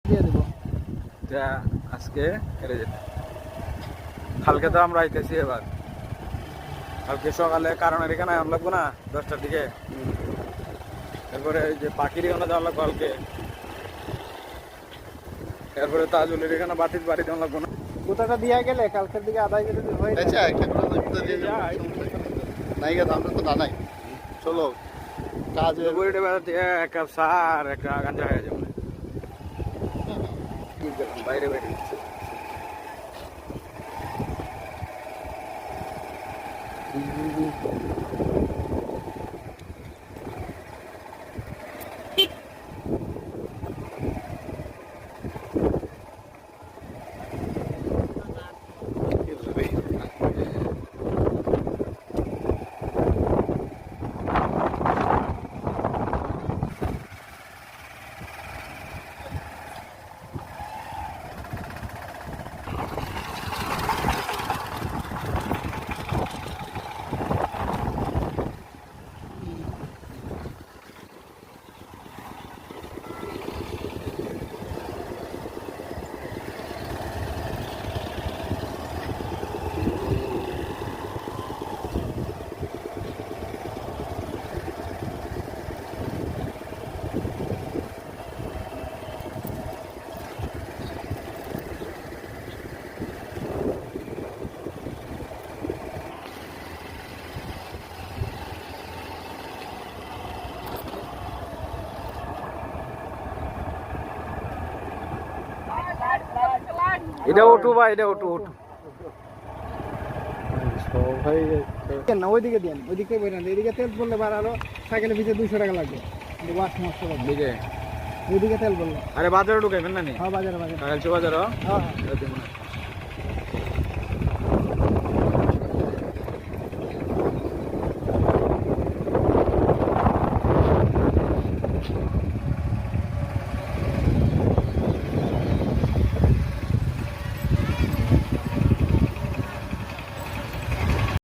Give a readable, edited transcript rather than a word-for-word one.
দিয়ে দেবো আজকে হেরে যেতে। কালকে তো আমরা আইতেছি এবার, কালকে সকালে কারণের এখানে আম লাগবো না 10টার দিকে, এরপরে যে পাখির এখানে যাওয়া লাগবো কালকে, এরপরে তাজুলের এখানে বাতির বাড়ি যাওয়া লাগবো না। কোথাটা দিয়ে গেলে কালকের দিকে আদায় করে হয়ে আমরা তো জানাই চলো কাজে এক কাপ সার একটা গাঞ্জা হয়ে যাবে বাইরে বাইরে। এটা ওঠু ভাই, এটা ওঠু ওঠু না ওইদিকে দেন, ওইদিকে বেরান, এদিকে তেল বললে বাড়ালো সাইকেলের পিছিয়ে 200 টাকা লাগবে ওয়াশ নষ্ট লাগবে। দিকে ওইদিকে তেল বললে আরে বাজারে ঢুকাইবেন না নি? হ্যাঁ বাজারে বাজারে হ্যাঁ হ্যাঁ।